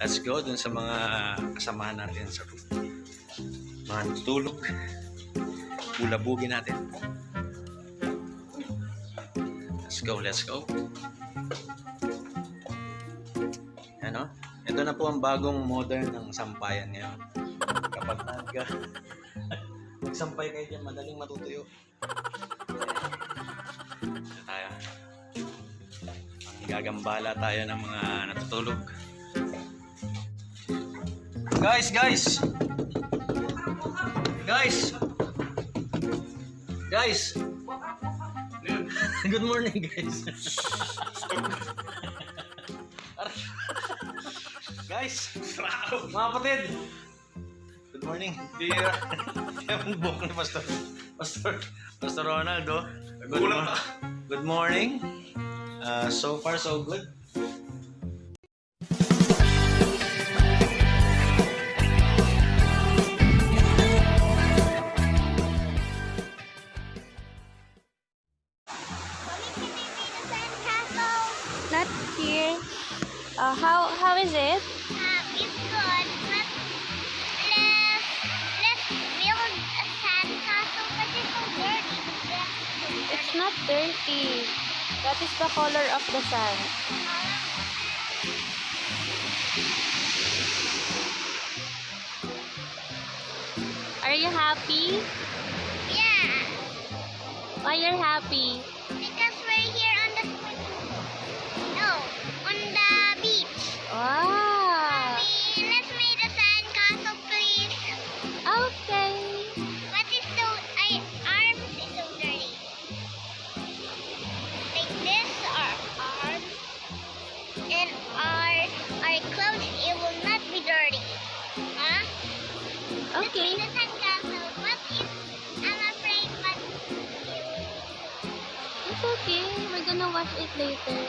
Let's go dun sa mga kasamahan natin sa room. Mga natutulog. Bulabugin natin. Let's go, let's go. Ano? Ito na po ang bagong modern ng sampayan ngayon. Kapag nagsampay kayo dyan, madaling matutuyo. Ito tayo. Gagambala tayo ng mga natutulog. Guys! Good morning, guys. Guys, mga kapatid. Good morning. Dear book ni Pastor Ronaldo. Good morning. So far so good. Not here. How is it? It's good, but let's build a sandcastle, but it's so dirty. It's not dirty. That is the color of the sand. Are you happy? Yeah, Why you're happy? because we're here on the beach. Wow. Let's make a sandcastle, please. Okay. But it's so arms is so dirty. Like this, our arms and our clothes, it will not be dirty. Huh? Let's Okay. make a sandcastle. But I'm afraid, but It's okay. We're gonna wash it later.